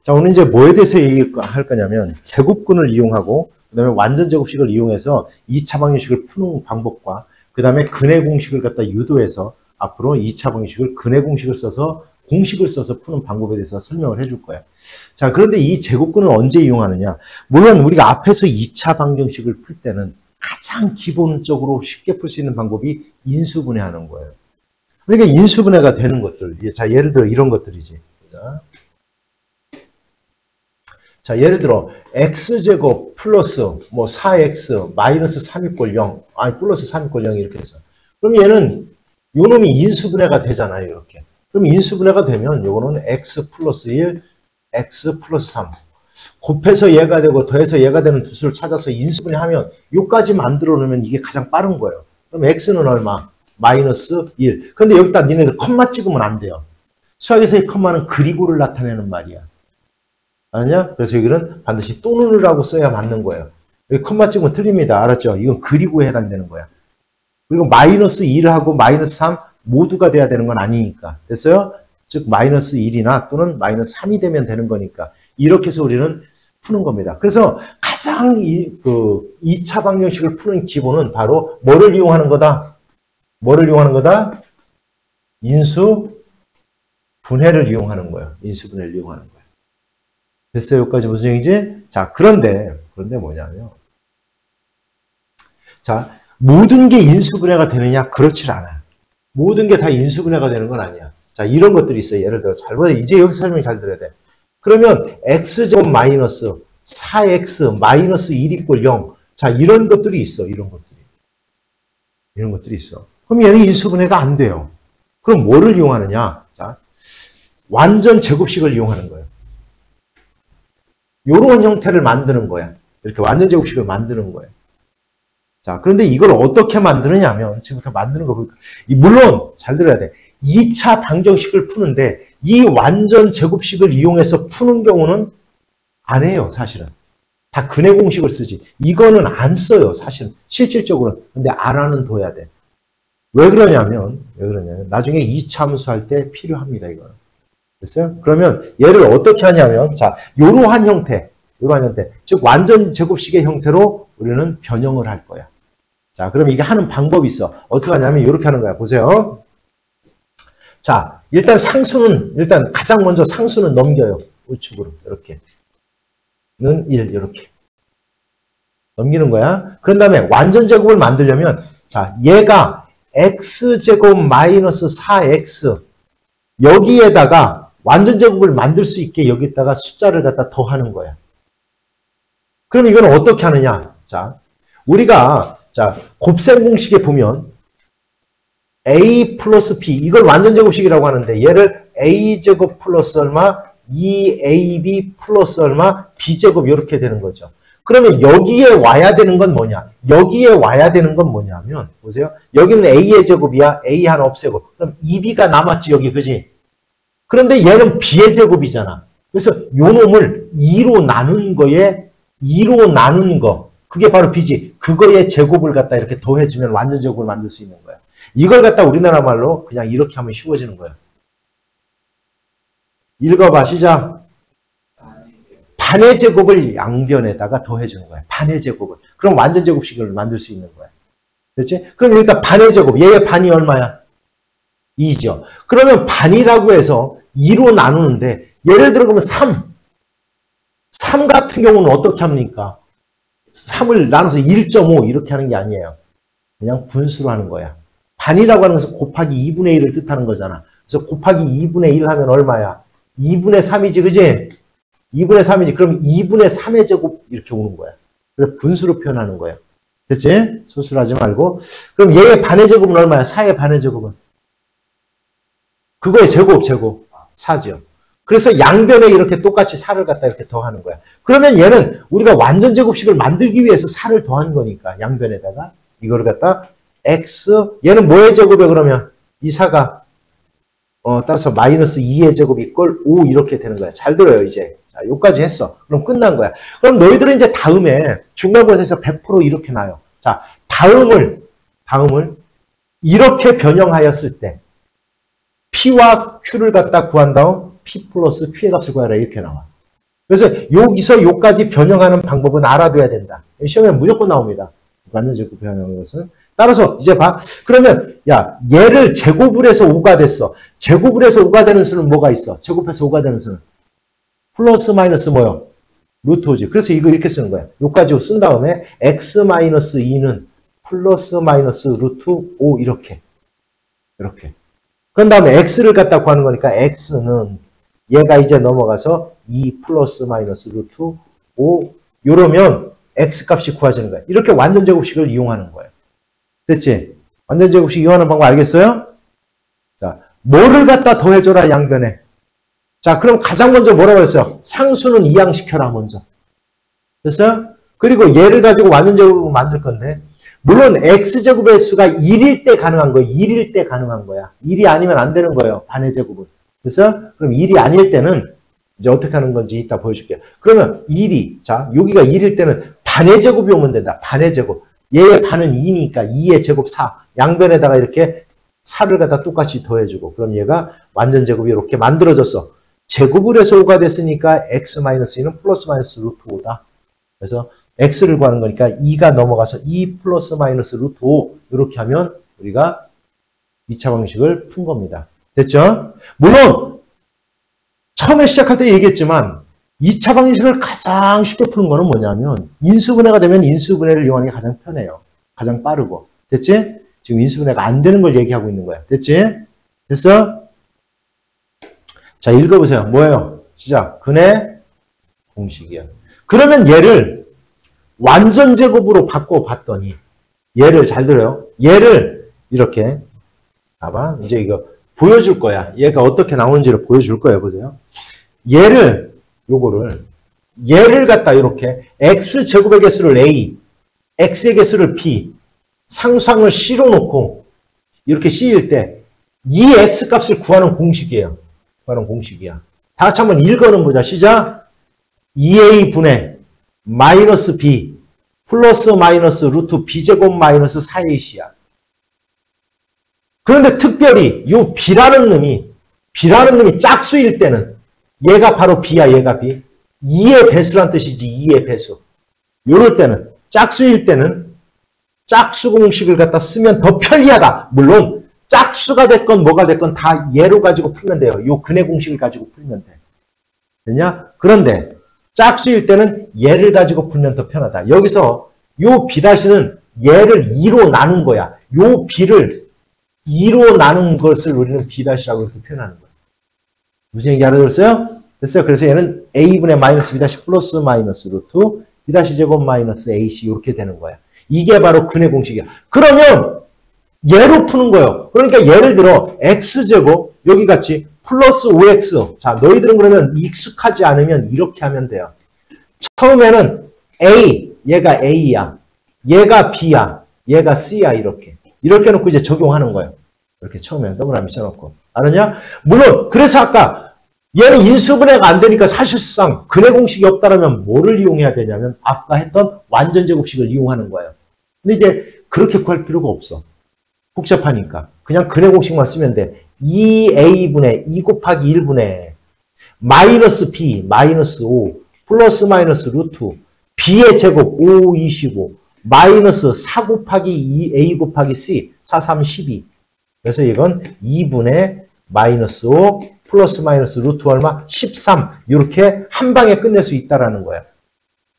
자, 오늘 이제 뭐에 대해서 얘기할 거냐면 제곱근을 이용하고 그 다음에 완전 제곱식을 이용해서 2차 방정식을 푸는 방법과 그 다음에 근의 공식을 갖다 유도해서 앞으로 2차 방정식을 근의 공식을 써서 공식을 써서 푸는 방법에 대해서 설명을 해줄 거예요. 자, 그런데 이 제곱근을 언제 이용하느냐? 물론 우리가 앞에서 2차 방정식을 풀 때는 가장 기본적으로 쉽게 풀 수 있는 방법이 인수분해하는 거예요. 그러니까 인수분해가 되는 것들. 자, 예를 들어 이런 것들이지. 자, 예를 들어 x제곱 플러스 뭐 4x 마이너스 3이꼴 0 아니 플러스 3이꼴 0 이렇게 해서 그럼 얘는 요놈이 인수분해가 되잖아요. 이렇게. 그럼 인수분해가 되면 요거는 x 플러스 1 x 플러스 3 곱해서 얘가 되고 더해서 얘가 되는 두 수를 찾아서 인수분해하면 요까지 만들어 놓으면 이게 가장 빠른 거예요. 그럼 x는 얼마? 마이너스 1. 근데 여기다 니네들 컴마 찍으면 안 돼요. 수학에서의 컴마는 그리고를 나타내는 말이야. 알았냐? 그래서 여기는 반드시 또는이라고 써야 맞는 거예요. 여기 컴마 찍으면 틀립니다. 알았죠? 이건 그리고에 해당되는 거야. 그리고 마이너스 1하고 마이너스 3 모두가 돼야 되는 건 아니니까. 됐어요? 즉 마이너스 1이나 또는 마이너스 3이 되면 되는 거니까. 이렇게 해서 우리는 푸는 겁니다. 그래서 가장 2차 방정식을 푸는 기본은 바로 뭐를 이용하는 거다? 뭐를 이용하는 거다? 인수분해를 이용하는 거예요. 인수분해를 이용하는 거예요. 됐어요? 여기까지 무슨 얘기지? 자, 그런데 뭐냐면 자, 모든 게 인수분해가 되느냐? 그렇지 않아요. 모든 게 다 인수분해가 되는 건 아니야. 자, 이런 것들이 있어요. 예를 들어 잘 보세요. 이제 여기서 설명 잘 들어야 돼. 그러면 x제곱 마이너스 4x 마이너스 1 이꼴 0. 자, 이런 것들이 있어. 이런 것들이 있어. 그럼 얘는 인수분해가 안 돼요. 그럼 뭐를 이용하느냐? 자, 완전 제곱식을 이용하는 거예요. 요런 형태를 만드는 거야. 이렇게 완전 제곱식을 만드는 거예요. 자, 그런데 이걸 어떻게 만드느냐면 지금부터 만드는 거 보니까 물론 잘 들어야 돼. 2차 방정식을 푸는데 이 완전 제곱식을 이용해서 푸는 경우는 안 해요. 사실은. 다 근의 공식을 쓰지. 이거는 안 써요. 사실은. 실질적으로는. 근데 알아는 둬야 돼. 왜 그러냐면 나중에 2차 함수 할 때 필요합니다. 이거는. 됐어요? 그러면 얘를 어떻게 하냐면 자, 요러한 형태. 즉 완전 제곱식의 형태로 우리는 변형을 할 거야. 자, 그럼 이게 하는 방법이 있어. 어떻게 하냐면 이렇게 하는 거야. 보세요. 자, 일단 가장 먼저 상수는 넘겨요. 우측으로. 이렇게. 는 1, 이렇게. 넘기는 거야. 그런 다음에 완전 제곱을 만들려면, 자, 얘가 x제곱 마이너스 4x. 여기에다가 완전 제곱을 만들 수 있게 여기다가 숫자를 갖다 더하는 거야. 그럼 이건 어떻게 하느냐. 자, 우리가, 자, 곱셈 공식에 보면, a 플러스 b, 이걸 완전 제곱식이라고 하는데 얘를 a제곱 플러스 얼마, 2ab 플러스 얼마, b제곱 이렇게 되는 거죠. 그러면 여기에 와야 되는 건 뭐냐? 여기에 와야 되는 건 뭐냐면 보세요. 여기는 a의 제곱이야. a 하나 없애고. 그럼 2b가 남았지 여기, 그지? 그런데 얘는 b의 제곱이잖아. 그래서 요 놈을 2로 나눈 거에 2로 나눈 거, 그게 바로 b지. 그거의 제곱을 갖다 이렇게 더해주면 완전 제곱을 만들 수 있는 거야. 이걸 갖다 우리나라 말로 그냥 이렇게 하면 쉬워지는 거야. 읽어봐, 시작. 반의 제곱을 양변에다가 더해주는 거야. 반의 제곱을. 그럼 완전 제곱식을 만들 수 있는 거야. 됐지? 그럼 일단 반의 제곱. 얘의 반이 얼마야? 2죠. 그러면 반이라고 해서 2로 나누는데 예를 들어 그러면 3. 3 같은 경우는 어떻게 합니까? 3을 나눠서 1.5 이렇게 하는 게 아니에요. 그냥 분수로 하는 거야. 반이라고 하는 것은 곱하기 2분의 1을 뜻하는 거잖아. 그래서 곱하기 2분의 1 하면 얼마야? 2분의 3이지, 그지? 2분의 3이지. 그럼 2분의 3의 제곱 이렇게 오는 거야. 그래서 분수로 표현하는 거야. 됐지? 소수하지 말고. 그럼 얘의 반의 제곱은 얼마야? 4의 반의 제곱은? 그거의 제곱. 4죠. 그래서 양변에 이렇게 똑같이 4를 갖다 이렇게 더하는 거야. 그러면 얘는 우리가 완전 제곱식을 만들기 위해서 4를 더한 거니까 양변에다가 이거를 갖다 x, 얘는 뭐의 제곱이야 그러면? 이 4가 따라서 마이너스 2의 제곱 이꼴 5 이렇게 되는 거야. 잘 들어요 이제. 자, 여기까지 했어. 그럼 끝난 거야. 그럼 너희들은 이제 다음에 중간고사에서 100% 이렇게 나요. 자, 다음을 이렇게 변형하였을 때 P와 Q를 갖다 구한 다음 P 플러스 Q의 값을 구하라 이렇게 나와. 그래서 여기서 요까지 변형하는 방법은 알아둬야 된다. 시험에 무조건 나옵니다. 완전제곱 변형하는 것은. 따라서 이제 봐. 그러면 야 얘를 제곱을 해서 5가 됐어. 제곱을 해서 5가 되는 수는 뭐가 있어? 제곱해서 5가 되는 수는 플러스 마이너스 뭐요? 루트 5지. 그래서 이거 이렇게 쓰는 거야. 요까지 쓴 다음에 x 마이너스 2는 플러스 마이너스 루트 5 이렇게. 그런 다음에 x를 갖다 구하는 거니까 x는 얘가 이제 넘어가서 2 플러스 마이너스 루트 5 요러면 x 값이 구해지는 거야. 이렇게 완전제곱식을 이용하는 거예요. 됐지? 완전제곱식 이용하는 방법 알겠어요? 자, 뭐를 갖다 더해줘라 양변에. 자, 그럼 가장 먼저 뭐라고 했어요? 상수는 이항시켜라 먼저. 됐어요? 그리고 얘를 가지고 완전제곱을 만들 건데 물론 x제곱의 수가 1일 때 가능한 거예요. 1일 때 가능한 거야. 1이 아니면 안 되는 거예요. 반의 제곱은. 그래서 그럼 1이 아닐 때는 이제 어떻게 하는 건지 이따 보여줄게요. 그러면 1이 자 여기가 1일 때는 반의 제곱이 오면 된다. 반의 제곱. 얘의 반은 2니까 2의 제곱 4. 양변에다가 이렇게 4를 갖다 똑같이 더해주고 그럼 얘가 완전제곱이 이렇게 만들어졌어. 제곱을 해서 5가 됐으니까 x-2는 플러스 마이너스 루트 5다. 그래서 x를 구하는 거니까 2가 넘어가서 2 플러스 마이너스 루트 5 이렇게 하면 우리가 2차 방식을 푼 겁니다. 됐죠? 물론 처음에 시작할 때 얘기했지만 2차 방식을 가장 쉽게 푸는 거는 뭐냐면 인수분해가 되면 인수분해를 이용하는 게 가장 편해요. 가장 빠르고. 됐지? 지금 인수분해가 안 되는 걸 얘기하고 있는 거야. 됐지? 됐어? 자, 읽어보세요. 뭐예요? 시작. 근의 공식이야. 그러면 얘를 완전제곱으로 바꿔봤더니 얘를 잘 들어요. 얘를 이렇게 봐봐. 이제 이거 보여줄 거야. 얘가 어떻게 나오는지를 보여줄 거예요. 보세요. 얘를 갖다 이렇게 x제곱의 개수를 a, x의 개수를 b, 상수항을 c로 놓고 이렇게 c일 때 이 x 값을 구하는 공식이에요. 구하는 공식이야. 다 같이 한번 읽어는 보자. 시작. 2a분의 마이너스 b 플러스 마이너스 루트 b제곱 마이너스 4ac야. 그런데 특별히 이 b라는 놈이 짝수일 때는 얘가 바로 b야. 얘가 b. 2의 배수란 뜻이지. 2의 배수. 요럴 때는 짝수일 때는 짝수 공식을 갖다 쓰면 더 편리하다. 물론 짝수가 됐건 뭐가 됐건 다 얘로 가지고 풀면 돼요. 요 근의 공식을 가지고 풀면 돼. 됐냐? 그런데 짝수일 때는 얘를 가지고 풀면 더 편하다. 여기서 요 b-는 얘를 2로 나눈 거야. 요 b를 2로 나눈 것을 우리는 b-라고 이렇게 표현하는 거야. 무슨 얘기 알아들었어요? 됐어요? 그래서 얘는 a분의 마이너스 b- 플러스 마이너스 루트 b-제곱 마이너스 ac 이렇게 되는 거야. 이게 바로 근의 공식이야. 그러면 얘로 푸는 거예요. 그러니까 예를 들어 x제곱 여기 같이 플러스 5x. 자, 너희들은 그러면 익숙하지 않으면 이렇게 하면 돼요. 처음에는 a, 얘가 a야. 얘가 b야. 얘가 c야. 이렇게 놓고 이제 적용하는 거예요. 이렇게 처음에 동그라미 써놓고. 알았냐? 물론 그래서 아까 얘는 인수분해가 안 되니까 사실상 근의 공식이 없다라면 뭐를 이용해야 되냐면 아까 했던 완전제곱식을 이용하는 거예요. 근데 이제 그렇게 구할 필요가 없어. 복잡하니까. 그냥 근의 공식만 쓰면 돼. 2a분의 2 곱하기 1분의 마이너스 b 마이너스 5 플러스 마이너스 루트 b의 제곱 5, 25 마이너스 4 곱하기 2a 곱하기 c 4, 3, 12. 그래서 이건 2분의 마이너스 5 플러스 마이너스 루트 얼마? 13. 이렇게 한 방에 끝낼 수 있다라는 거야.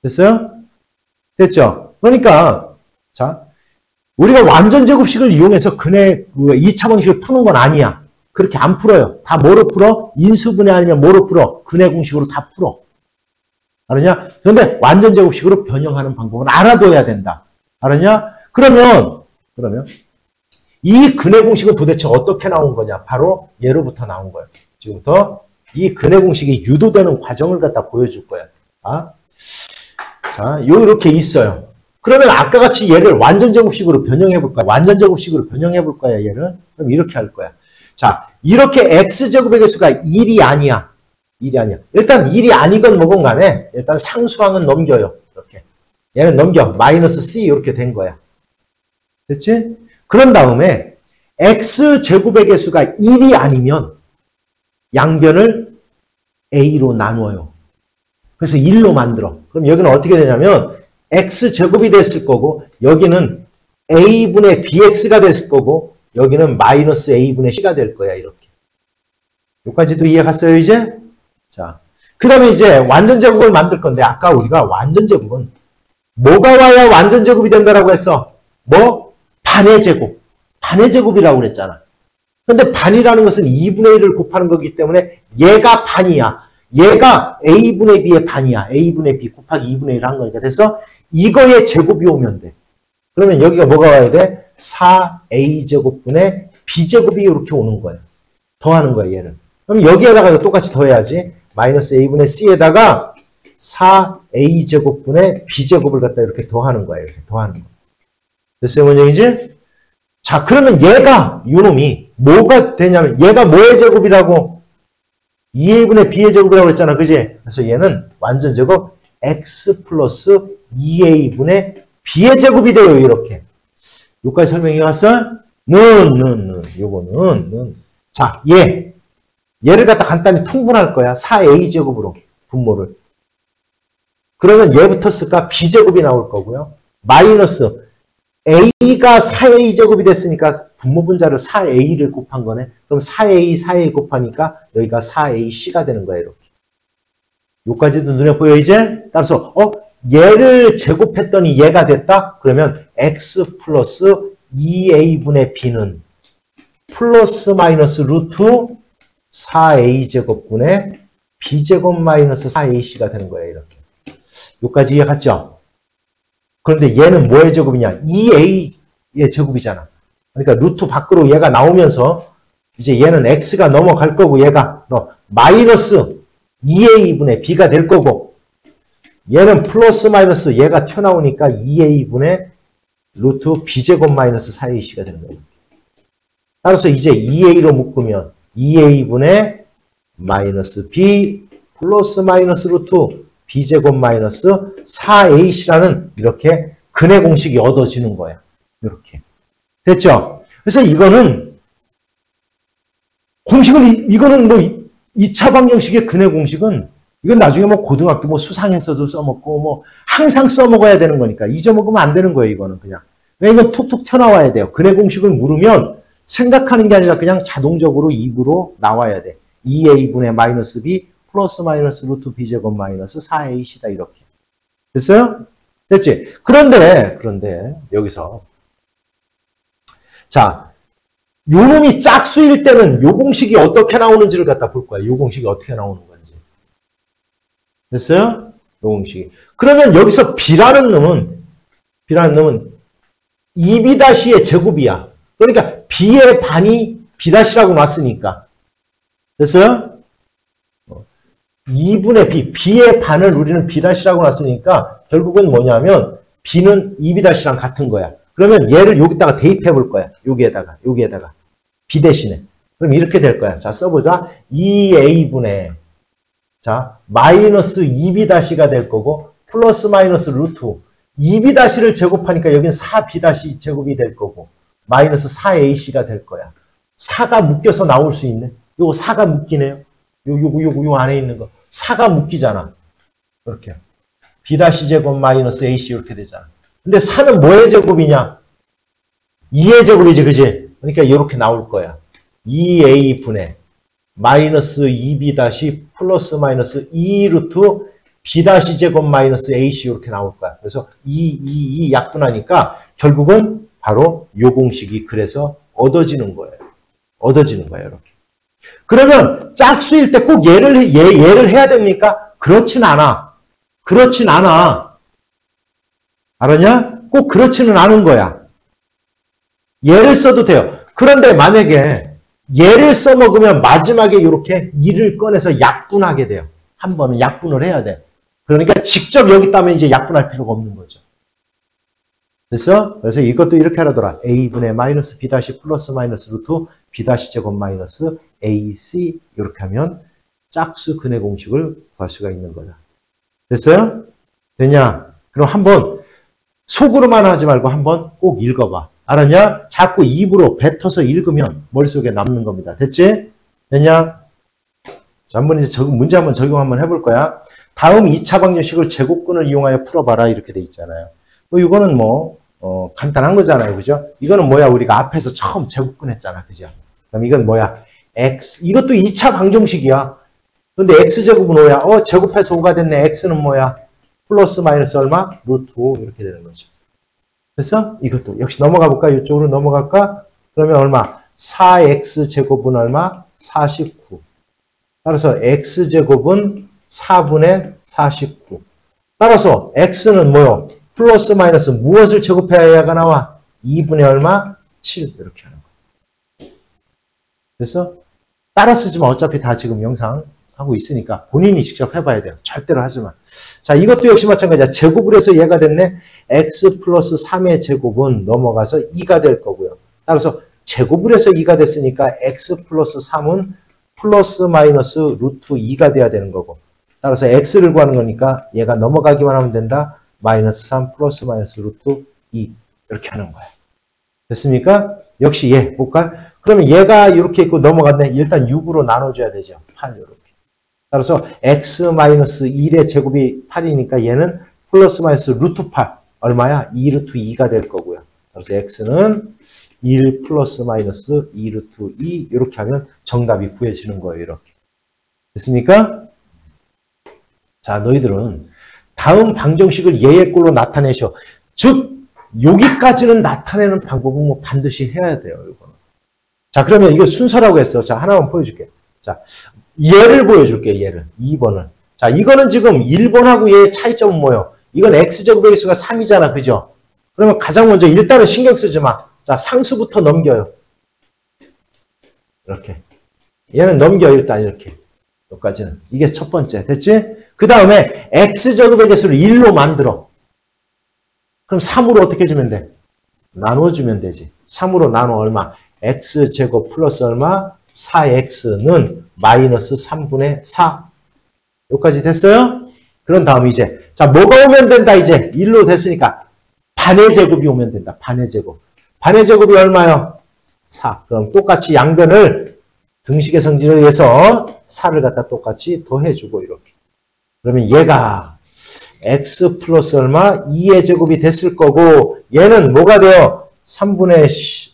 됐어요? 됐죠? 그러니까 자 우리가 완전제곱식을 이용해서 근의 2차 방식을 푸는 건 아니야. 그렇게 안 풀어요. 다 뭐로 풀어? 인수분해 아니면 뭐로 풀어? 근의 공식으로 다 풀어. 알았냐? 그런데 완전제곱식으로 변형하는 방법은 알아둬야 된다. 알았냐? 그러면 이 근의 공식은 도대체 어떻게 나온 거냐? 바로 얘로부터 나온 거예요. 지금부터 이 근의 공식이 유도되는 과정을 갖다 보여줄 거야. 자, 이렇게 있어요. 그러면 아까 같이 얘를 완전제곱식으로 변형해 볼 거야. 완전제곱식으로 변형해 볼 거야, 얘를. 그럼 이렇게 할 거야. 자, 이렇게 x제곱의 개수가 1이 아니야. 1이 아니야. 일단 1이 아니건 뭐건 간에 일단 상수항은 넘겨요. 이렇게. 얘는 넘겨. 마이너스 c 이렇게 된 거야. 됐지? 그런 다음에 x제곱의 개수가 1이 아니면 양변을 a로 나누어요. 그래서 1로 만들어. 그럼 여기는 어떻게 되냐면 x제곱이 됐을 거고 여기는 a분의 bx가 됐을 거고 여기는 마이너스 a분의 c가 될 거야. 이렇게. 여기까지도 이해 갔어요 이제? 자, 그 다음에 이제 완전제곱을 만들 건데 아까 우리가 완전제곱은 뭐가 와야 완전제곱이 된다라고 했어? 뭐? 반의 제곱. 반의 제곱이라고 그랬잖아. 근데 반이라는 것은 2분의 1을 곱하는 거기 때문에 얘가 반이야. 얘가 a분의 b의 반이야. a분의 b 곱하기 2분의 1을 한 거니까. 됐어? 이거의 제곱이 오면 돼. 그러면 여기가 뭐가 와야 돼? 4a제곱분의 b제곱이 이렇게 오는 거야. 더하는 거야, 얘를. 그럼 여기에다가 똑같이 더해야지. 마이너스 a분의 c에다가 4a제곱분의 b제곱을 갖다 이렇게 더하는 거야. 이렇게 더하는 거. 됐어요, 원영이지? 자, 그러면 얘가, 요놈이 뭐가 되냐면 얘가 뭐의 제곱이라고? 2a분의 b의 제곱이라고 했잖아. 그지? 그래서 얘는 완전 제곱 x 플러스 2a분의 b의 제곱이 돼요. 이렇게. 여기까지 설명이 왔어? 요거는. 자, 얘를 갖다 간단히 통분할 거야. 4a제곱으로 분모를. 그러면 얘부터 쓸까? b제곱이 나올 거고요. 마이너스 a가 4a제곱이 됐으니까 분모분자를 4a를 곱한 거네. 그럼 4a 곱하니까 여기가 4ac가 되는 거예요. 이렇게. 여기까지도 눈에 보여 이제? 따라서 얘를 제곱했더니 얘가 됐다? 그러면 x 플러스 2a분의 b는 플러스 마이너스 루트 4a제곱분의 b제곱 마이너스 4ac가 되는 거예요. 이렇게. 여기까지 이해 갔죠? 그런데 얘는 뭐의 제곱이냐? 2a의 제곱이잖아. 그러니까 루트 밖으로 얘가 나오면서 이제 얘는 x가 넘어갈 거고 얘가 마이너스 2a분의 b가 될 거고 얘는 플러스 마이너스 얘가 튀어나오니까 2a분의 루트 b제곱 마이너스 4ac가 되는 거예요. 따라서 이제 2a로 묶으면 2a분의 마이너스 b 플러스 마이너스 루트 b제곱 마이너스 4ac라는 이렇게 근의 공식이 얻어지는 거야. 이렇게. 됐죠? 그래서 이거는 공식을, 이거는 뭐 2차 방정식의 근의 공식은 이건 나중에 뭐 고등학교 뭐 수상에서도 써먹고 뭐 항상 써먹어야 되는 거니까 잊어먹으면 안 되는 거예요. 이거는 그냥. 왜 이건 툭툭 튀어나와야 돼요. 근의 공식을 물으면 생각하는 게 아니라 그냥 자동적으로 입으로 나와야 돼. 2a분의 마이너스 b 플러스 마이너스 루트 b제곱 마이너스 4ac다 이렇게. 됐어요? 됐지? 그런데 여기서 자, 요놈이 짝수일 때는 요 공식이 어떻게 나오는지를 갖다 볼 거야. 요 공식이 어떻게 나오는 건지. 됐어요? 요 공식이. 그러면 여기서 b라는 놈은 2b-의 제곱이야. 그러니까 b의 반이 b-라고 놨으니까. 됐어요? 2분의 b, b의 반을 우리는 b-라고 놨으니까 결국은 뭐냐면 b는 2b-랑 같은 거야. 그러면 얘를 여기다가 대입해 볼 거야. 여기에다가 b 대신에. 그럼 이렇게 될 거야. 자, 써보자. 2a분의 자, 마이너스 2b-가 될 거고 플러스 마이너스 루트 2b-를 제곱하니까 여긴 4b- 제곱이 될 거고 마이너스 4ac가 될 거야. 4가 묶여서 나올 수 있네. 요거 4가 묶이네요. 요 안에 있는 거. 4가 묶이잖아. 이렇게. b-제곱 마이너스 ac 이렇게 되잖아. 근데 4는 뭐의 제곱이냐? 2의 제곱이지, 그지? 그러니까 이렇게 나올 거야. 2a분의 마이너스 2b- 플러스 마이너스 2루트 b-제곱 마이너스 ac 이렇게 나올 거야. 그래서 2 약분하니까 결국은 바로 요 공식이 그래서 얻어지는 거예요. 이렇게. 그러면 짝수일 때 꼭 얘를 해야 됩니까? 그렇진 않아. 알았냐? 꼭 그렇지는 않은 거야. 얘를 써도 돼요. 그런데 만약에 얘를 써먹으면 마지막에 이렇게 2를 꺼내서 약분하게 돼요. 한 번은 약분을 해야 돼. 그러니까 직접 여기 따면 이제 약분할 필요가 없는 거죠. 됐어? 그래서 이것도 이렇게 하라더라. a분의 마이너스 b- 플러스 마이너스 루트 b-제곱 마이너스 ac 이렇게 하면 짝수 근의 공식을 구할 수가 있는 거다. 됐어요? 됐냐? 그럼 한번 속으로만 하지 말고 한번 꼭 읽어봐. 알았냐? 자꾸 입으로 뱉어서 읽으면 머릿속에 남는 겁니다. 됐지? 됐냐? 자, 한번 이제 문제 한번 적용 한번 해볼 거야. 다음 2차 방정식을 제곱근을 이용하여 풀어봐라 이렇게 돼 있잖아요. 뭐 이거는 뭐 간단한 거잖아요. 그죠? 이거는 뭐야? 우리가 앞에서 처음 제곱근 했잖아. 그죠? 그럼 이건 뭐야? x. 이것도 2차 방정식이야. 근데 x제곱은 5야. 제곱해서 5가 됐네. x는 뭐야? 플러스 마이너스 얼마? 루트 5 이렇게 되는 거죠. 그래서 이것도 역시 넘어가 볼까? 이쪽으로 넘어갈까? 그러면 얼마? 4x제곱은 얼마? 49. 따라서 x제곱은 4분의 49. 따라서 x는 뭐요? 플러스 마이너스 무엇을 제곱해야 얘가 나와? 2분의 얼마? 7 이렇게 하는 거예요. 그래서 따라 쓰지만 어차피 다 지금 영상 하고 있으니까 본인이 직접 해봐야 돼요. 절대로 하지만. 자, 이것도 역시 마찬가지야. 제곱을 해서 얘가 됐네. x 플러스 3의 제곱은 넘어가서 2가 될 거고요. 따라서 제곱을 해서 2가 됐으니까 x 플러스 3은 플러스 마이너스 루트 2가 돼야 되는 거고. 따라서 x를 구하는 거니까 얘가 넘어가기만 하면 된다. 마이너스 3 플러스 마이너스 루트 2 이렇게 하는 거야. 됐습니까? 역시 얘 볼까? 그러면 얘가 이렇게 있고 넘어갔네. 일단 6으로 나눠줘야 되죠. 8 이렇게. 따라서 x-1의 제곱이 8이니까 얘는 플러스 마이너스 루트 8 얼마야? 2 루트 2가 될 거고요. 그래서 x는 1 플러스 마이너스 2 루트 2 이렇게 하면 정답이 구해지는 거예요. 이렇게. 됐습니까? 자, 너희들은 다음 방정식을 얘의 꼴로 나타내셔. 즉 여기까지는 나타내는 방법은 뭐 반드시 해야 돼요. 이거는. 자, 그러면 이거 순서라고 했어. 자, 하나만 보여줄게. 자, 얘를 보여줄게. 얘를. 2번을. 자, 이거는 지금 1번하고 얘의 차이점은 뭐예요? 이건 x제곱의 개수가 3이잖아. 그죠? 그러면 가장 먼저 일단은 신경 쓰지 마. 자, 상수부터 넘겨요. 이렇게. 얘는 넘겨 일단 이렇게. 여기까지는. 이게 첫 번째. 됐지? 그 다음에 x제곱의 개수를 1로 만들어. 그럼 3으로 어떻게 해주면 돼? 나눠주면 되지. 3으로 나눠 얼마? x제곱 플러스 얼마? 4x는 마이너스 3분의 4. 여기까지 됐어요? 그런 다음 이제 자 뭐가 오면 된다 이제 1로 됐으니까 반의 제곱이 오면 된다. 반의 제곱. 반의 제곱이 얼마요? 4. 그럼 똑같이 양변을 등식의 성질에 의해서 4를 갖다 똑같이 더해주고 이렇게. 그러면 얘가 x 플러스 얼마? 2의 제곱이 됐을 거고 얘는 뭐가 돼요? 3분의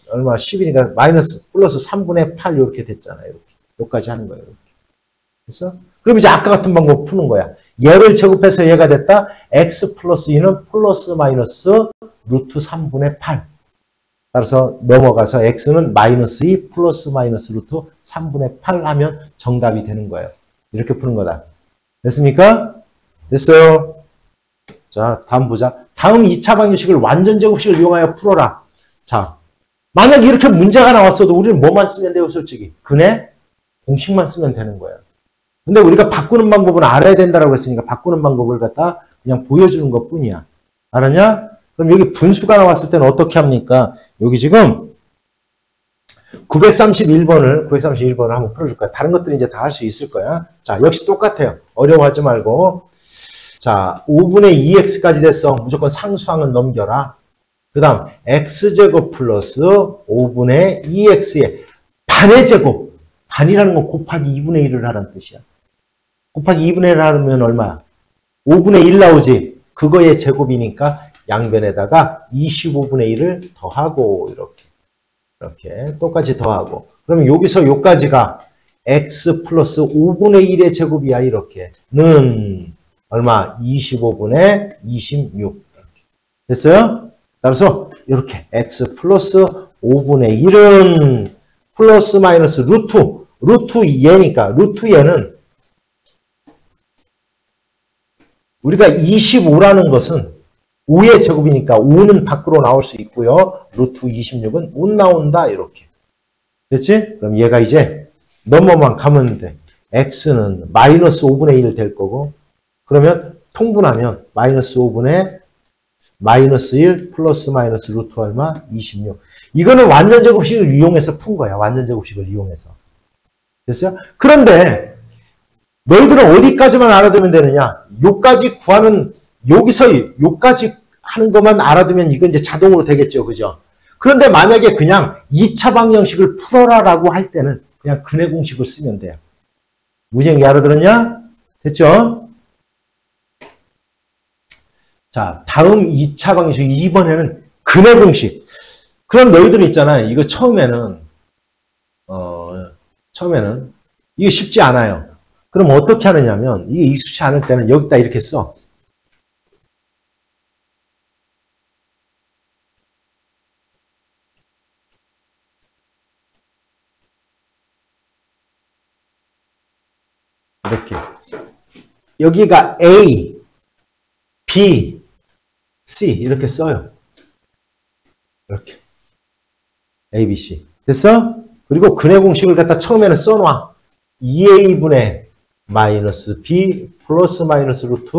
얼마? 10이니까 마이너스 플러스 3분의 8 이렇게 됐잖아요. 이렇게. 여기까지 하는 거예요. 이렇게. 그래서 그럼 이제 아까 같은 방법 푸는 거야. 얘를 제곱해서 얘가 됐다. x 플러스 2는 플러스 마이너스 루트 3분의 8. 따라서 넘어가서 x는 마이너스 2 플러스 마이너스 루트 3분의 8 하면 정답이 되는 거예요. 이렇게 푸는 거다. 됐습니까? 됐어요. 자, 다음 보자. 다음 2차 방정식을 완전 제곱식을 이용하여 풀어라. 자, 만약 이렇게 문제가 나왔어도 우리는 뭐만 쓰면 돼요, 솔직히? 근해? 공식만 쓰면 되는 거예요. 근데 우리가 바꾸는 방법은 알아야 된다고 했으니까 바꾸는 방법을 갖다 그냥 보여주는 것 뿐이야. 알았냐? 그럼 여기 분수가 나왔을 때는 어떻게 합니까? 여기 지금 931번을 한번 풀어줄 거야. 다른 것들은 이제 다 할 수 있을 거야. 자, 역시 똑같아요. 어려워하지 말고. 자, 5분의 2x까지 됐어. 무조건 상수항은 넘겨라. 그 다음 x제곱 플러스 5분의 2x의 반의 제곱. 반이라는 건 곱하기 2분의 1을 하라는 뜻이야. 곱하기 2분의 1을 하면 얼마야? 5분의 1 나오지. 그거의 제곱이니까 양변에다가 25분의 1을 더하고 이렇게 똑같이 더하고. 그러면 여기서 여기까지가 x 플러스 5분의 1의 제곱이야. 이렇게는 얼마? 25분의 26. 됐어요? 따라서 이렇게 x 플러스 5분의 1은 플러스 마이너스 루트 얘니까 루트 얘는 우리가 25라는 것은 5의 제곱이니까 5는 밖으로 나올 수 있고요. 루트 26은 못 나온다. 이렇게. 됐지? 그럼 얘가 이제 넘어만 가면 돼. x는 마이너스 5분의 1 될 거고 그러면 통분하면 마이너스 5분의 마이너스 1 플러스 마이너스 루트 얼마? 26. 이거는 완전 제곱식을 이용해서 푼 거야. 완전 제곱식을 이용해서. 됐어요? 그런데 너희들은 어디까지만 알아두면 되느냐? 요까지 구하는 여기서 요까지 하는 것만 알아두면 이건 이제 자동으로 되겠죠. 그죠? 그런데 만약에 그냥 2차 방정식을 풀어라라고 할 때는 그냥 근해 공식을 쓰면 돼요. 무지하게 알아들었냐? 됐죠? 자, 다음 2차 방정식, 이번에는 근의 공식. 그럼 너희들 있잖아. 이거 처음에는 이게 쉽지 않아요. 그럼 어떻게 하느냐면, 이게 익숙치 않을 때는 여기다 이렇게 써. 이렇게. 여기가 A, B, C 이렇게 써요. 이렇게. A, B, C. 됐어? 그리고 근의 공식을 갖다 처음에는 써놔. 2A분의 마이너스 B 플러스 마이너스 루트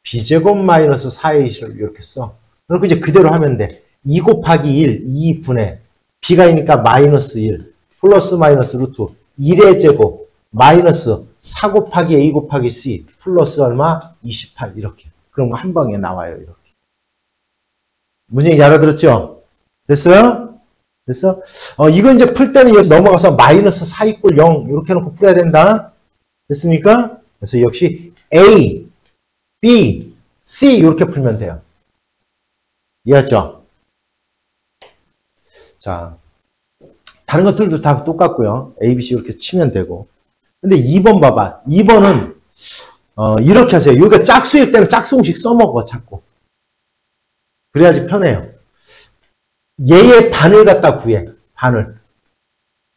B제곱 마이너스 4A를 이렇게 써. 그리고 이제 그대로 하면 돼. 2 곱하기 1, 2분의 B가이니까 마이너스 1 플러스 마이너스 루트 1의 제곱 마이너스 4 곱하기 A 곱하기 C 플러스 얼마? 28 이렇게. 그럼 한 방에 나와요. 이렇게. 문제 잘 알아들었죠? 됐어요? 됐어? 이거 이제 풀 때는 여기 넘어가서 마이너스 4 이꼴 0 이렇게 놓고 풀어야 된다. 됐습니까? 그래서 역시 A, B, C 이렇게 풀면 돼요. 이해했죠? 자, 다른 것들도 다 똑같고요. A, B, C 이렇게 치면 되고. 근데 2번 봐봐. 2번은 이렇게 하세요. 여기가 짝수일 때는 짝수 공식 써먹어 자꾸. 그래야지 편해요. 얘의 반을 갖다 구해. 반을.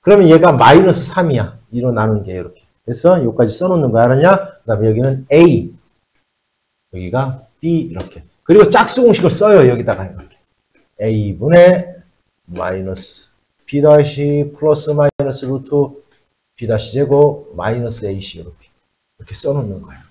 그러면 얘가 마이너스 3이야. 2로 나눈 게 이렇게. 됐어? 여기까지 써놓는 거 알았냐? 그 다음에 여기는 A. 여기가 B 이렇게. 그리고 짝수 공식을 써요. 여기다가 이렇게. A분의 마이너스 B 다시 플러스 마이너스 루트 B 다시 제곱 마이너스 AC 이렇게 써놓는 거야.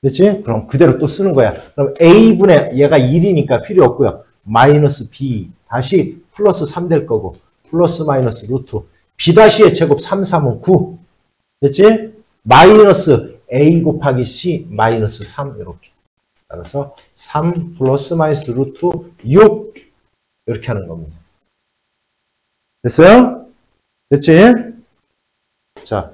됐지? 그럼 그대로 또 쓰는 거야. 그럼 A분의 얘가 1이니까 필요 없고요. 마이너스 B 다시 플러스 3 될 거고 플러스 마이너스 루트 B 다시의 제곱 3, 3은 9. 됐지? 마이너스 A 곱하기 C 마이너스 3 이렇게. 따라서 3 플러스 마이너스 루트 6 이렇게 하는 겁니다. 됐어요? 됐지? 자,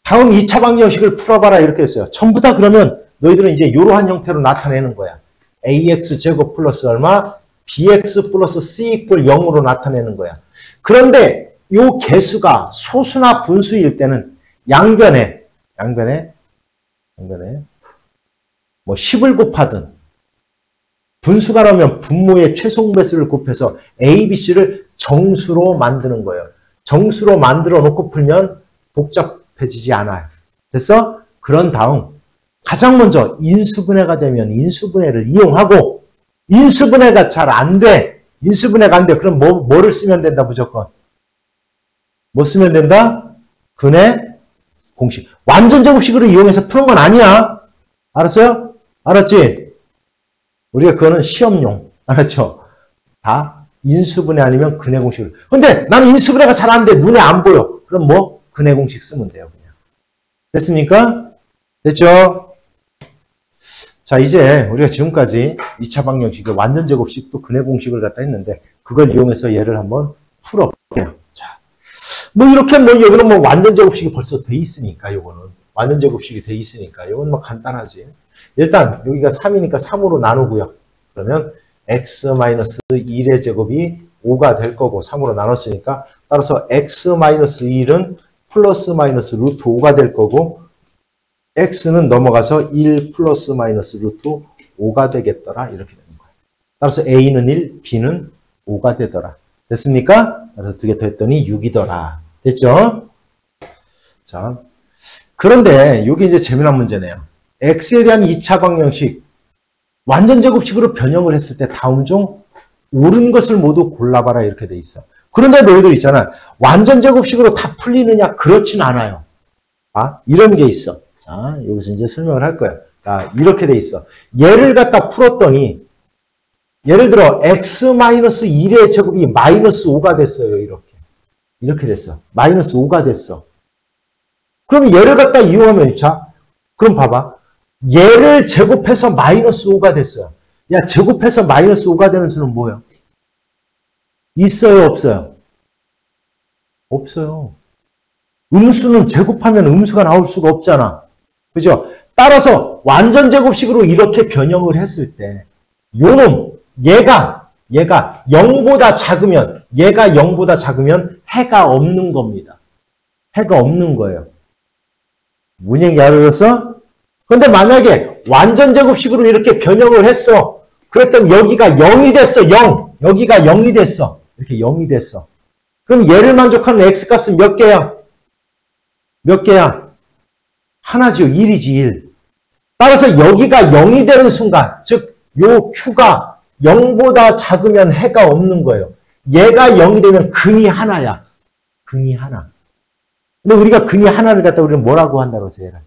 다음 2차 방정식을 풀어봐라 이렇게 했어요. 전부 다 그러면 너희들은 이제 이러한 형태로 나타내는 거야. AX 제곱 플러스 얼마? BX 플러스 C 이퀄 0으로 나타내는 거야. 그런데 이 개수가 소수나 분수일 때는 양변에 뭐 10을 곱하든 분수가 나오면 분모의 최소 공배수를 곱해서 A, B, C를 정수로 만드는 거예요. 정수로 만들어 놓고 풀면 복잡해지지 않아요. 됐어? 그런 다음 가장 먼저 인수분해가 되면 인수분해를 이용하고 인수분해가 잘 안 돼. 인수분해가 안 돼. 그럼 뭐를 쓰면 된다 무조건? 뭐 쓰면 된다? 근의 공식. 완전 제곱식으로 이용해서 푸는 건 아니야. 알았어요? 알았지? 우리가 그거는 시험용. 알았죠? 다 인수분해 아니면 근의 공식을. 근데 나는 인수분해가 잘 안 돼. 눈에 안 보여. 그럼 뭐? 근의 공식 쓰면 돼요. 그냥. 됐습니까? 됐죠? 자, 이제 우리가 지금까지 2차 방정식, 완전 제곱식 또 근의 공식을 갖다 했는데 그걸 이용해서 얘를 한번 풀어볼게요. 자, 뭐 이렇게 뭐 여기는 뭐 완전 제곱식이 벌써 돼 있으니까 요거는 완전 제곱식이 돼 있으니까 요건 뭐 간단하지. 일단 여기가 3이니까 3으로 나누고요. 그러면 x-1의 제곱이 5가 될 거고 3으로 나눴으니까 따라서 x-1은 플러스 마이너스 루트 5가 될 거고 x는 넘어가서 1 플러스 마이너스 루트 5가 되겠더라. 이렇게 되는 거예요. 따라서 a는 1, b는 5가 되더라. 됐습니까? 그래서 2개 더 했더니 6이더라. 됐죠? 자, 그런데 이게 이제 재미난 문제네요. x에 대한 2차 방정식 완전 제곱식으로 변형을 했을 때 다음 중 옳은 것을 모두 골라봐라 이렇게 돼 있어. 그런데 너희들 있잖아. 완전 제곱식으로 다 풀리느냐? 그렇진 않아요. 아, 이런 게 있어. 자, 여기서 이제 설명을 할 거예요. 자, 이렇게 돼 있어. 얘를 갖다 풀었더니 예를 들어 x-1의 제곱이 마이너스 5가 됐어요. 이렇게 됐어. 마이너스 5가 됐어. 그럼 얘를 갖다 이용하면 자, 그럼 봐봐. 얘를 제곱해서 마이너스 5가 됐어요. 야, 제곱해서 마이너스 5가 되는 수는 뭐예요? 있어요, 없어요? 없어요. 음수는 제곱하면 음수가 나올 수가 없잖아. 그죠? 따라서 완전 제곱식으로 이렇게 변형을 했을 때 요놈 얘가 0보다 작으면 해가 없는 겁니다. 해가 없는 거예요. 뭔 얘기 알아들었어? 근데 만약에 완전 제곱식으로 이렇게 변형을 했어. 그랬더니 여기가 0이 됐어. 0. 여기가 0이 됐어. 이렇게 0이 됐어. 그럼 얘를 만족하는 x값은 몇 개야? 몇 개야? 하나죠. 1이지 1. 따라서 여기가 0이 되는 순간, 즉 요 q가 0보다 작으면 해가 없는 거예요. 얘가 0이 되면 근이 하나야. 근이 하나. 근데 우리가 근이 하나를 갖다 우리는 뭐라고 한다고 해서 얘를.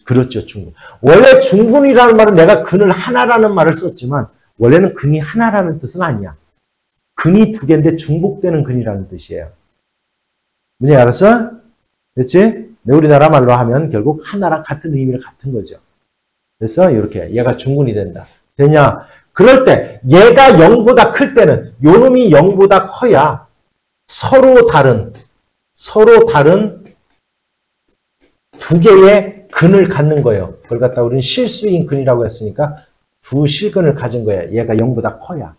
그렇죠. 중근. 원래 중근이라는 말은 내가 근을 하나라는 말을 썼지만 원래는 근이 하나라는 뜻은 아니야. 근이 두 개인데 중복되는 근이라는 뜻이에요. 문제 알았어? 됐지? 우리나라 말로 하면 결국 하나랑 같은 의미를 같은 거죠. 그래서 이렇게 얘가 중근이 된다. 되냐? 그럴 때 얘가 0보다 클 때는 요 놈이 0보다 커야 서로 다른 두 개의 근을 갖는 거예요. 그걸 갖다 우리는 실수인 근이라고 했으니까 두 실근을 가진 거예요. 얘가 0보다 커야.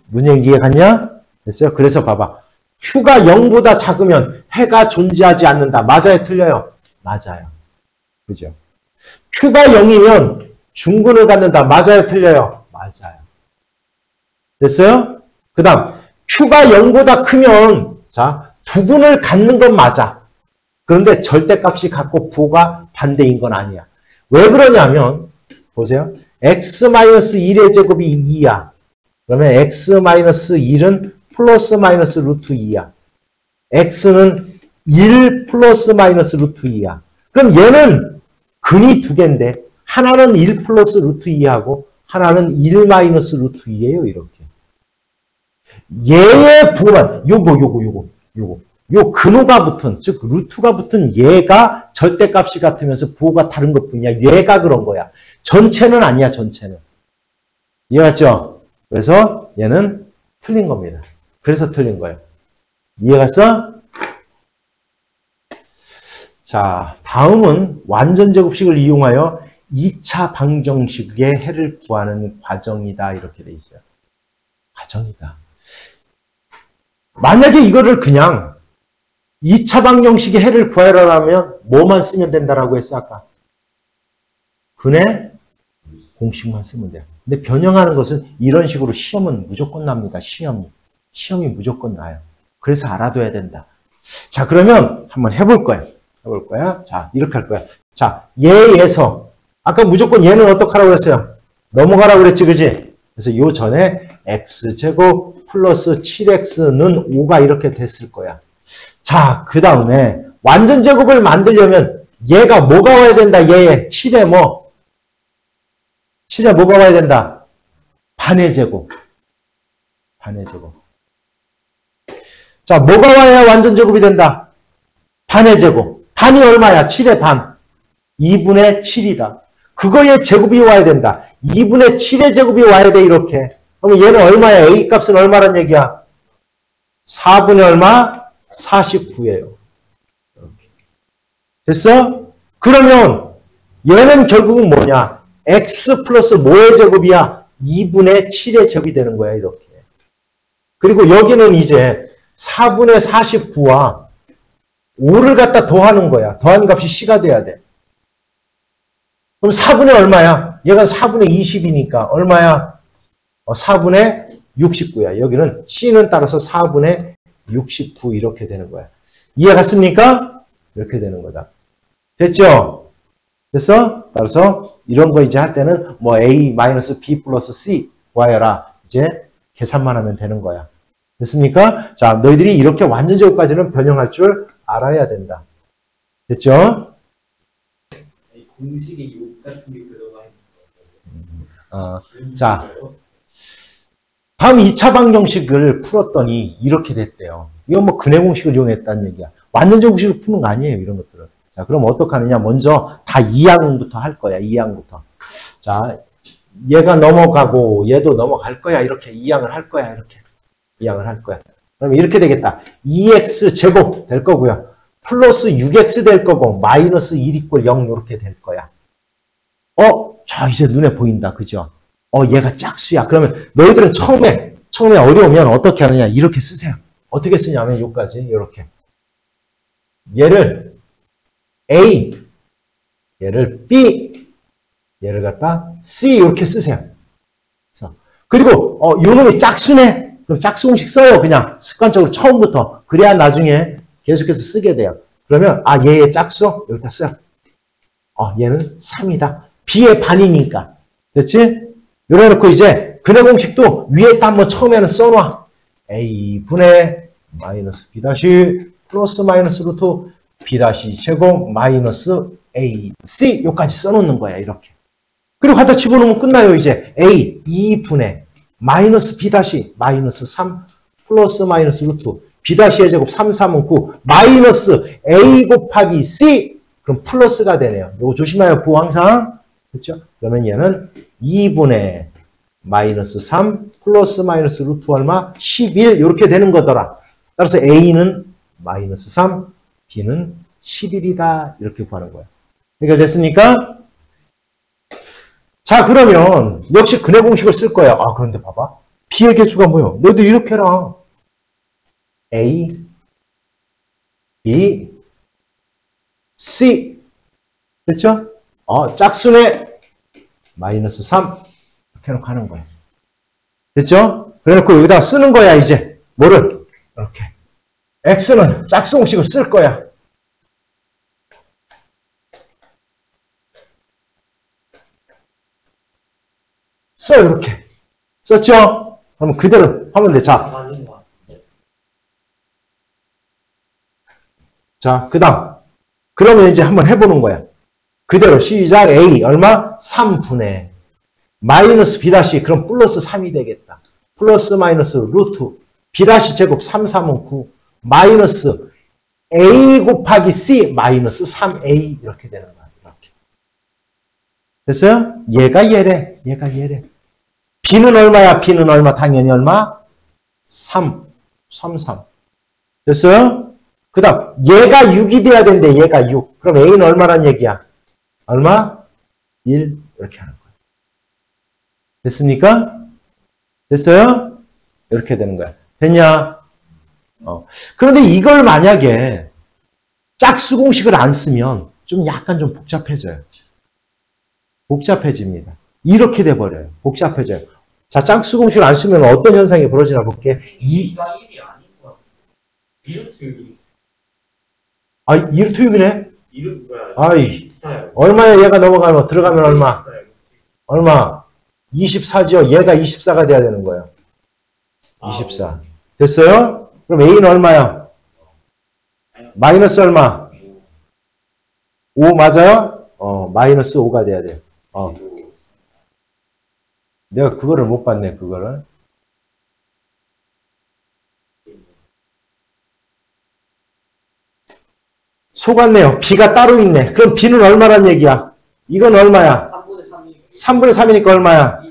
문제 이해 갔냐? 됐어요? 그래서 봐봐. q가 0보다 작으면 해가 존재하지 않는다. 맞아요? 틀려요? 맞아요. 그죠? q가 0이면 중근을 갖는다. 맞아요? 틀려요? 맞아요. 됐어요? 그 다음 q가 0보다 크면 자 두근을 갖는 건 맞아. 그런데 절대값이 같고 부호가 반대인 건 아니야. 왜 그러냐면 보세요. x-1의 제곱이 2야. 그러면 x-1은 플러스 마이너스 루트 2야. x는 1 플러스 마이너스 루트 2야. 그럼 얘는 근이 두 개인데 하나는 1 플러스 루트 2하고 하나는 1 마이너스 루트 2예요. 이렇게. 얘의 부호만 요거. 요 근호가 붙은, 즉 루트가 붙은 얘가 절대값이 같으면서 부호가 다른 것뿐이야. 얘가 그런 거야. 전체는 아니야. 전체는. 이해갔죠? 그래서 얘는 틀린 겁니다. 그래서 틀린 거예요. 이해갔어? 자, 다음은 완전제곱식을 이용하여 2차 방정식의 해를 구하는 과정이다. 이렇게 돼 있어요. 과정이다. 만약에 이거를 그냥 2차 방정식의 해를 구하려면 뭐만 쓰면 된다라고 했어, 아까? 근의 공식만 쓰면 돼요. 근데 변형하는 것은 이런 식으로 시험은 무조건 납니다. 시험이 무조건 나요. 그래서 알아둬야 된다. 자, 그러면 한번 해볼 거야. 자, 이렇게 할 거야. 자, 얘에서 아까 무조건 얘는 어떡하라고 그랬어요? 넘어가라고 그랬지, 그지? 그래서 요 전에 x제곱 플러스 7x는 5가 이렇게 됐을 거야. 자, 그 다음에 완전제곱을 만들려면 얘가 뭐가 와야 된다? 얘의 7에 뭐? 7에 뭐가 와야 된다? 반의 제곱. 자, 뭐가 와야 완전제곱이 된다? 반의 제곱. 반이 얼마야? 7의 반. 2분의 7이다. 그거의 제곱이 와야 된다. 2분의 7의 제곱이 와야 돼, 이렇게. 그럼 얘는 얼마야? A 값은 얼마란 얘기야? 4분의 얼마? 49예요. 됐어? 그러면 얘는 결국은 뭐냐? x 플러스 뭐의 제곱이야? 2분의 7의 제곱이 되는 거야, 이렇게. 그리고 여기는 이제 4분의 49와 5를 갖다 더하는 거야. 더하는 값이 c가 돼야 돼. 그럼 4분의 얼마야? 얘가 4분의 20이니까 얼마야? 4분의 69야. 여기는 c는 따라서 4분의 69 이렇게 되는 거야. 이해 갔습니까? 이렇게 되는 거다. 됐죠? 됐어? 따라서 이런 거 이제 할 때는 뭐 a-b 플러스 c 구하여라. 이제 계산만 하면 되는 거야. 됐습니까? 자, 너희들이 이렇게 완전제곱까지는 변형할 줄 알아야 된다. 됐죠? 공식에 욕 같은 게 들어가 있는 자, 다음 2차 방정식을 풀었더니 이렇게 됐대요. 이건 뭐 근의 공식을 이용했다는 얘기야. 완전제곱식을 푸는 거 아니에요, 이런 것들은. 자, 그럼 어떻게 하느냐? 먼저 다 2항부터 할 거야, 2항부터. 자, 얘가 넘어가고 얘도 넘어갈 거야, 이렇게 2항을 할 거야, 이렇게. 2항을 할 거야. 그럼 이렇게 되겠다. 2x 제곱 될 거고요. 플러스 6x 될 거고 마이너스 1 이꼴 0 이렇게 될 거야. 저 이제 눈에 보인다. 그죠? 얘가 짝수야. 그러면 너희들은 처음에 어려우면 어떻게 하느냐. 이렇게 쓰세요. 어떻게 쓰냐면 여기까지 이렇게. 얘를 A, 얘를 B, 얘를 갖다 C 이렇게 쓰세요. 그리고 요 놈이 짝수네. 그럼 짝수 공식 써요. 그냥 습관적으로 처음부터. 그래야 나중에 계속해서 쓰게 돼요. 그러면 얘의 짝수 여기다 써요. 얘는 3이다. B의 반이니까. 됐지? 이래놓고 이제 근해 공식도 위에다 한번 처음에는 써놔. A분의 마이너스 B 다시 플러스 마이너스 루트 B 다시 제곱 마이너스 AC 요까지 써놓는 거야. 이렇게. 그리고 갖다 집어넣으면 끝나요. 이제 A 2분의 마이너스 B 다시 마이너스 3 플러스 마이너스 루트 B 다시의 제곱 3, 3은 9 마이너스 A 곱하기 C 그럼 플러스가 되네요. 요거 조심해요. 부 항상. 그렇죠? 그러면 얘는 2분의 마이너스 3 플러스 마이너스 루트 얼마? 11 이렇게 되는 거더라. 따라서 A는 마이너스 3 B는 11이다. 이렇게 구하는 거예요. 해결됐습니까? 자, 그러면 역시 근해 공식을 쓸 거예요. 그런데 봐봐. B의 개수가 뭐예요? 너희들 이렇게 해라. A, B, C. 됐죠? 짝수네. 마이너스 3. 이렇게 해놓고 하는 거예요. 됐죠? 그래놓고 여기다 쓰는 거야, 이제. 뭐를? 이렇게. X는 짝수 공식을 쓸 거야. 써, 이렇게. 썼죠? 그러면 그대로 하면 돼. 자, 그 다음. 그러면 이제 한번 해보는 거야. 그대로 시작. A 얼마? 3분의 마이너스 B 다시 그럼 플러스 3이 되겠다. 플러스 마이너스 루트 B 다시 제곱 3, 3은 9 마이너스 A 곱하기 C 마이너스 3A 이렇게 되는 거야. 이렇게. 됐어요? 얘가 얘래. 얘가 얘래. B는 얼마야? B는 얼마? 당연히 얼마? 3. 3, 3. 됐어요? 그 다음 얘가 6이 돼야 되는데 얘가 6. 그럼 A는 얼마란 얘기야? 얼마? 1. 이렇게 하는 거야. 됐습니까? 됐어요? 이렇게 되는 거야. 됐냐? 그런데 이걸 만약에 짝수 공식을 안 쓰면 좀 약간 좀 복잡해져요. 복잡해집니다. 이렇게 돼버려요. 복잡해져요. 자, 짝수 공식을 안 쓰면 어떤 현상이 벌어지나 볼게. 2가 1이 아닌 거야. 2루트 6이. 2루트 6이네? 2루트 뭐야? 아이, 얼마야 얘가 넘어가면, 들어가면 얼마? 얼마? 24죠? 얘가 24가 돼야 되는 거예요. 24. 됐어요? 그럼 A는 얼마야? 마이너스 얼마? 5 맞아요? 마이너스 5가 돼야 돼요. 내가 그거를 못 봤네, 그거를. 속았네요. B가 따로 있네. 그럼 B는 얼마란 얘기야? 이건 얼마야? 3분의 3이니까 얼마야?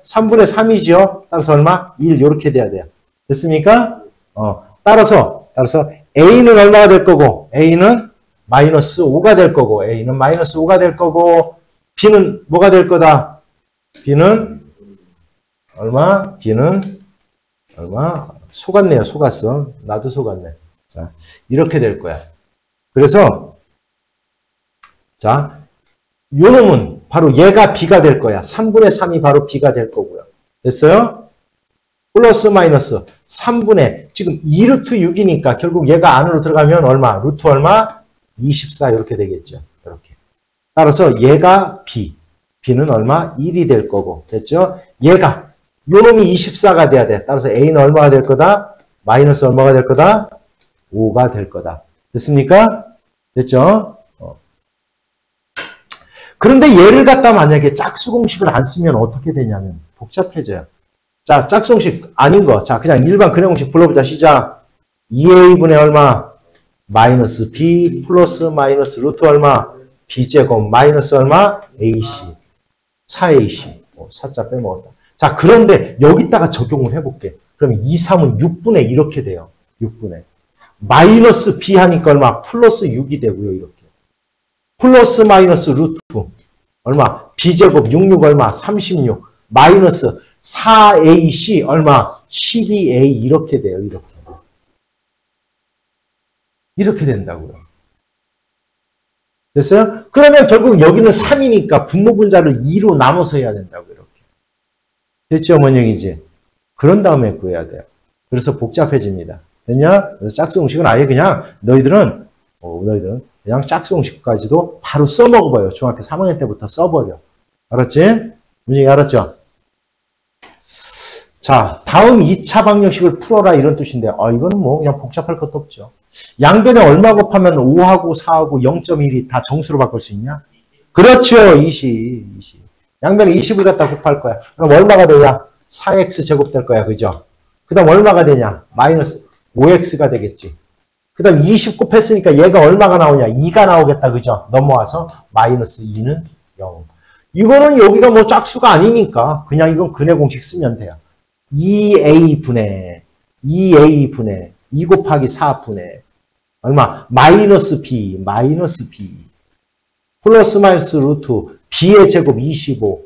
3분의 3이죠? 따라서 얼마? 1, 이렇게 돼야 돼요. 됐습니까? 따라서 A는 얼마가 될 거고, A는 마이너스 5가 될 거고, A는 마이너스 5가 될 거고, B는 뭐가 될 거다? B는 얼마? B는 얼마? 속았네요. 속았어. 나도 속았네. 자, 이렇게 될 거야. 그래서 자, 요 놈은 바로 얘가 B가 될 거야. 3분의 3이 바로 B가 될 거고요. 됐어요? 플러스 마이너스 3분의 지금 2루트 6이니까 결국 얘가 안으로 들어가면 얼마? 루트 얼마? 24 이렇게 되겠죠. 이렇게. 따라서 얘가 B. B는 얼마? 1이 될 거고. 됐죠? 얘가 요 놈이 24가 돼야 돼. 따라서 A는 얼마가 될 거다? 마이너스 얼마가 될 거다? 5가 될 거다. 됐습니까? 됐죠? 그런데 얘를 갖다 만약에 짝수 공식을 안 쓰면 어떻게 되냐면 복잡해져요. 자, 짝수 공식 아닌 거. 자, 그냥 일반 근해 공식 불러보자. 시작. 2A분의 얼마? 마이너스 B 플러스 마이너스 루트 얼마? B제곱 마이너스 얼마? AC. 4AC. 4자 빼먹었다. 자, 그런데 여기다가 적용을 해볼게. 그럼 2, 3은 6분의 이렇게 돼요. 6분의. 마이너스 b 하니까 얼마? 플러스 6이 되고요. 이렇게. 플러스 마이너스 루트 얼마? b제곱 66 얼마? 36 마이너스 4ac 얼마? 12a 이렇게 돼요. 이렇게 된다고요. 됐어요? 그러면 결국 여기는 3이니까 분모분자를 2로 나눠서 해야 된다고 이렇게. 됐죠? 뭔 얘기지? 그런 다음에 구해야 돼요. 그래서 복잡해집니다. 됐냐? 그래서 짝수공식은 아예 그냥 너희들은 그냥 짝수공식까지도 바로 써먹어봐요. 중학교 3학년 때부터 써버려. 알았지? 문제기 알았죠? 자, 다음 2차 방정식을 풀어라 이런 뜻인데 이거는 뭐 그냥 복잡할 것도 없죠. 양변에 얼마 곱하면 5하고 4하고 0.1이 다 정수로 바꿀 수 있냐? 그렇죠. 20. 양변에 20을 갖다 곱할 거야. 그럼 얼마가 되냐? 4x 제곱 될 거야. 그죠? 그 다음 얼마가 되냐? 마이너스 5x가 되겠지. 그 다음 20 곱했으니까 얘가 얼마가 나오냐? 2가 나오겠다. 그죠? 넘어와서 마이너스 2는 0. 이거는 여기가 뭐 짝수가 아니니까 그냥 이건 근해 공식 쓰면 돼요. 2a분의 2 곱하기 4분의 얼마? 마이너스 b 플러스 마이너스 루트 b의 제곱 25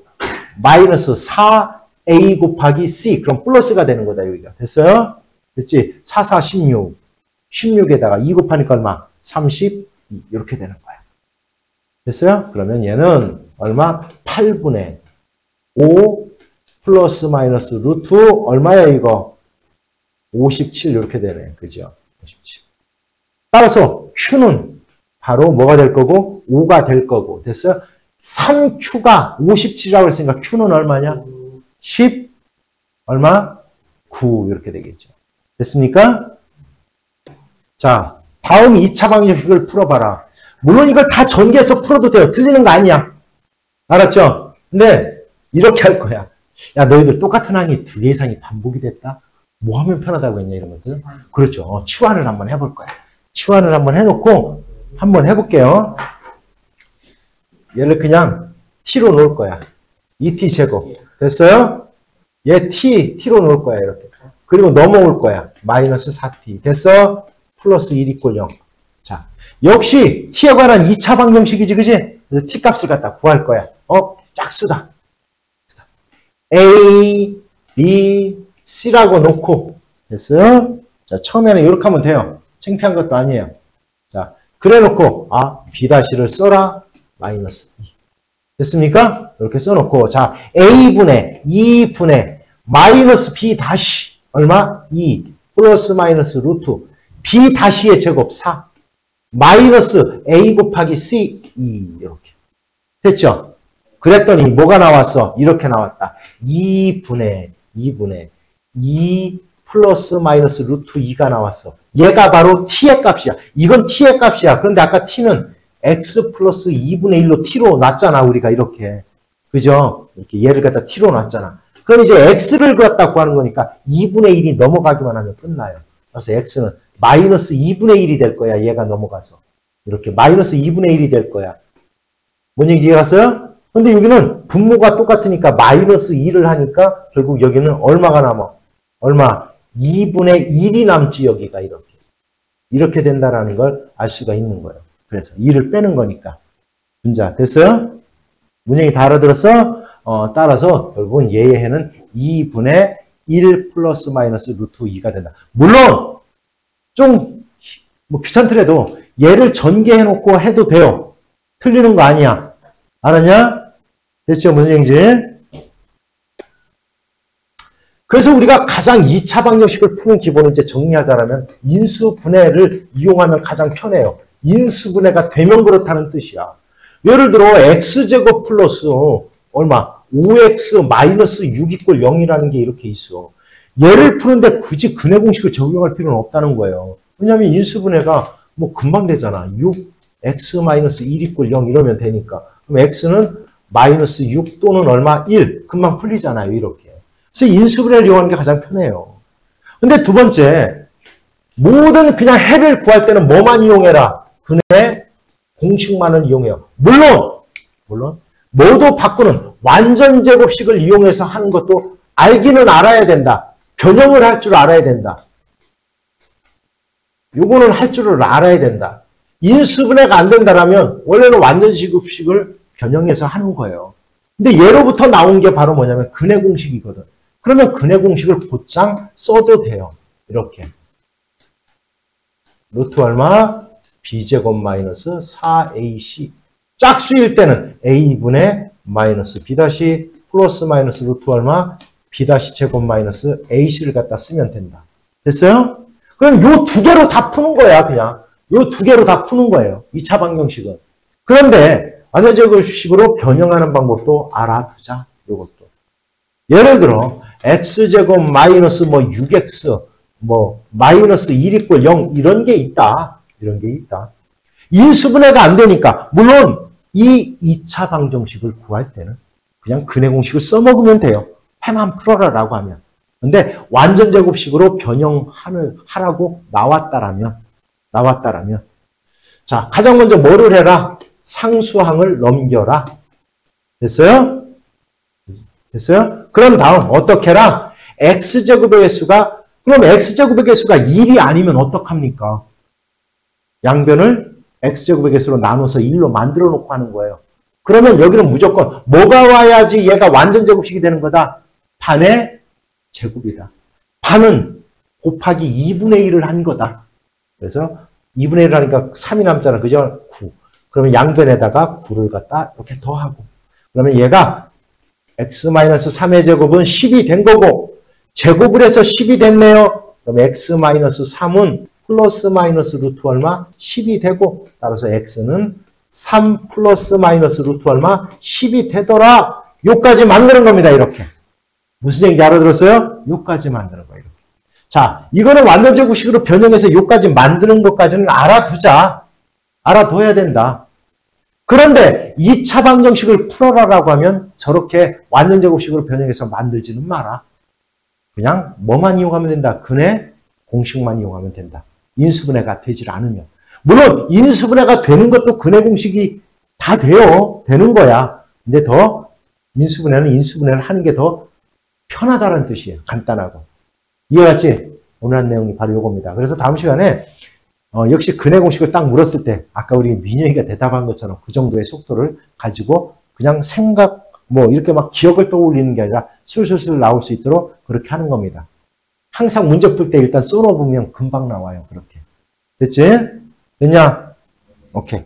마이너스 4a 곱하기 c 그럼 플러스가 되는 거다 여기가. 됐어요? 됐지? 4, 4, 16 16에다가 2 곱하니까 얼마? 32 이렇게 되는 거야. 됐어요? 그러면 얘는 얼마? 8분의 5 플러스 마이너스 루트 얼마야 이거? 57 이렇게 되네. 그죠? 57. 따라서 Q는 바로 뭐가 될 거고 5가 될 거고. 됐어요? 3Q가 57이라고 했으니까 Q는 얼마냐? 10 얼마? 9 이렇게 되겠죠. 됐습니까? 자, 다음 2차 방정식을 풀어봐라. 물론 이걸 다 전개해서 풀어도 돼요. 틀리는 거 아니야. 알았죠? 근데 이렇게 할 거야. 야, 너희들 똑같은 항이 2개 이상이 반복이 됐다? 뭐 하면 편하다고 했냐, 이런 것들? 그렇죠. 치환을 한번 해볼 거야. 치환을 한번 해놓고, 한번 해볼게요. 얘를 그냥 t로 놓을 거야. 2t 제곱. 됐어요? 얘 t로 놓을 거야, 이렇게. 그리고 넘어올 거야. 마이너스 4t. 됐어? 플러스 1 = 0. 자, 역시 t에 관한 2차 방정식이지, 그지? 그래서 t 값을 갖다 구할 거야. 짝수다. A, B, C라고 놓고. 됐어요? 자, 처음에는 이렇게 하면 돼요. 창피한 것도 아니에요. 자, 그래 놓고, B-를 써라. 마이너스 2. 됐습니까? 이렇게 써놓고, 자, A분의 2분의 마이너스 B 다시, 얼마? 2. 플러스 마이너스 루트. B 다시의 제곱 4. 마이너스 A 곱하기 C 2. 이렇게. 됐죠? 그랬더니 뭐가 나왔어? 이렇게 나왔다. 2분의 2 플러스 마이너스 루트 2가 나왔어. 얘가 바로 t의 값이야. 이건 t의 값이야. 그런데 아까 t는 x 플러스 2분의 1로 t로 놨잖아. 우리가 이렇게. 그죠? 이렇게 얘를 갖다 t로 놨잖아. 그럼 이제 x를 갖다 구하는 거니까 2분의 1이 넘어가기만 하면 끝나요. 그래서 x는 마이너스 2분의 1이 될 거야. 얘가 넘어가서. 이렇게 마이너스 2분의 1이 될 거야. 뭔 얘기인지 알았어요? 근데 여기는 분모가 똑같으니까 마이너스 2를 하니까 결국 여기는 얼마가 남아? 얼마? 2분의 1이 남지 여기가 이렇게. 이렇게 된다라는 걸 알 수가 있는 거예요. 그래서 2를 빼는 거니까. 분자 됐어요? 문영이 다 알아들었어? 따라서 결국은 얘의 해는 2분의 1 플러스 마이너스 루트 2가 된다. 물론 좀 뭐 귀찮더라도 얘를 전개해놓고 해도 돼요. 틀리는 거 아니야. 알았냐? 됐죠? 무슨 얘기인지? 그래서 우리가 가장 2차 방정식을 푸는 기본을 이제 정리하자면 인수분해를 이용하면 가장 편해요. 인수분해가 되면 그렇다는 뜻이야. 예를 들어 x제곱 플러스 얼마? 5x 마이너스 6 = 0이라는 게 이렇게 있어. 얘를 푸는데 굳이 근해 공식을 적용할 필요는 없다는 거예요. 왜냐하면 인수분해가 뭐 금방 되잖아. 6x 마이너스 1 = 0 이러면 되니까. 그럼 x는 마이너스 6 또는 얼마? 1. 금방 풀리잖아요. 이렇게. 그래서 인수분해를 이용하는 게 가장 편해요. 근데 두 번째, 모든 그냥 해를 구할 때는 뭐만 이용해라? 근해 공식만을 이용해요. 물론 모두 바꾸는 완전 제곱식을 이용해서 하는 것도 알기는 알아야 된다. 변형을 할 줄 알아야 된다. 요거는 할 줄을 알아야 된다. 인수분해가 안 된다라면 원래는 완전시급식을 변형해서 하는 거예요. 근데 예로부터 나온 게 바로 뭐냐면 근해 공식이거든. 그러면 근해 공식을 곧장 써도 돼요. 이렇게. 루트 얼마? b제곱 마이너스 4ac. 짝수일 때는 a분의 마이너스 b 다시 플러스 마이너스 루트 얼마? b 다시 제곱 마이너스 ac를 갖다 쓰면 된다. 됐어요? 그럼 요 두 개로 다 푸는 거야, 그냥. 요 두 개로 다 푸는 거예요. 2차 방정식은. 그런데 완전제곱식으로 변형하는 방법도 알아두자. 요것도. 예를 들어 x제곱 마이너스 뭐 6x 뭐 마이너스 1 이꼴 0 이런 게 있다. 이런 게 있다. 인수분해가 안 되니까 물론 이 2차 방정식을 구할 때는 그냥 근해 공식을 써먹으면 돼요. 해만 풀어라라고 하면. 근데 완전제곱식으로 변형하라고 나왔다라면 자, 가장 먼저 뭐를 해라? 상수항을 넘겨라. 됐어요? 됐어요? 그럼 다음 어떻게 해라? x제곱의 개수가 그럼 x제곱의 개수가 1이 아니면 어떡합니까? 양변을 x제곱의 개수로 나눠서 1로 만들어 놓고 하는 거예요. 그러면 여기는 무조건 뭐가 와야지 얘가 완전제곱식이 되는 거다? 반의 제곱이다. 반은 곱하기 2분의 1을 한 거다. 그래서 2분의 1을 하니까 3이 남잖아. 그죠? 9. 그러면 양변에다가 9를 갖다 이렇게 더하고. 그러면 얘가 x-3의 제곱은 10이 된 거고 제곱을 해서 10이 됐네요. 그럼 x-3은 플러스 마이너스 루트 얼마? 10이 되고 따라서 x는 3 플러스 마이너스 루트 얼마? 10이 되더라. 요까지 만드는 겁니다. 이렇게. 무슨 얘기인지 알아들었어요? 요까지 만드는 거예요. 이렇게. 자, 이거는 완전제곱식으로 변형해서 요까지 만드는 것까지는 알아두자. 알아둬야 된다. 그런데 2차 방정식을 풀어라라고 하면 저렇게 완전제곱식으로 변형해서 만들지는 마라. 그냥 뭐만 이용하면 된다. 근해 공식만 이용하면 된다. 인수분해가 되질 않으면. 물론 인수분해가 되는 것도 근해 공식이 다 돼요. 되는 거야. 근데 더 인수분해를 하는 게 더 편하다는 뜻이에요. 간단하고. 이해갔지? 오늘 한 내용이 바로 이겁니다. 그래서 다음 시간에 역시 근해 공식을 딱 물었을 때 아까 우리 민영이가 대답한 것처럼 그 정도의 속도를 가지고 그냥 생각 뭐 이렇게 막 기억을 떠올리는 게 아니라 술술술 나올 수 있도록 그렇게 하는 겁니다. 항상 문제 풀 때 일단 써놓으면 금방 나와요. 그렇게. 됐지? 됐냐? 오케이.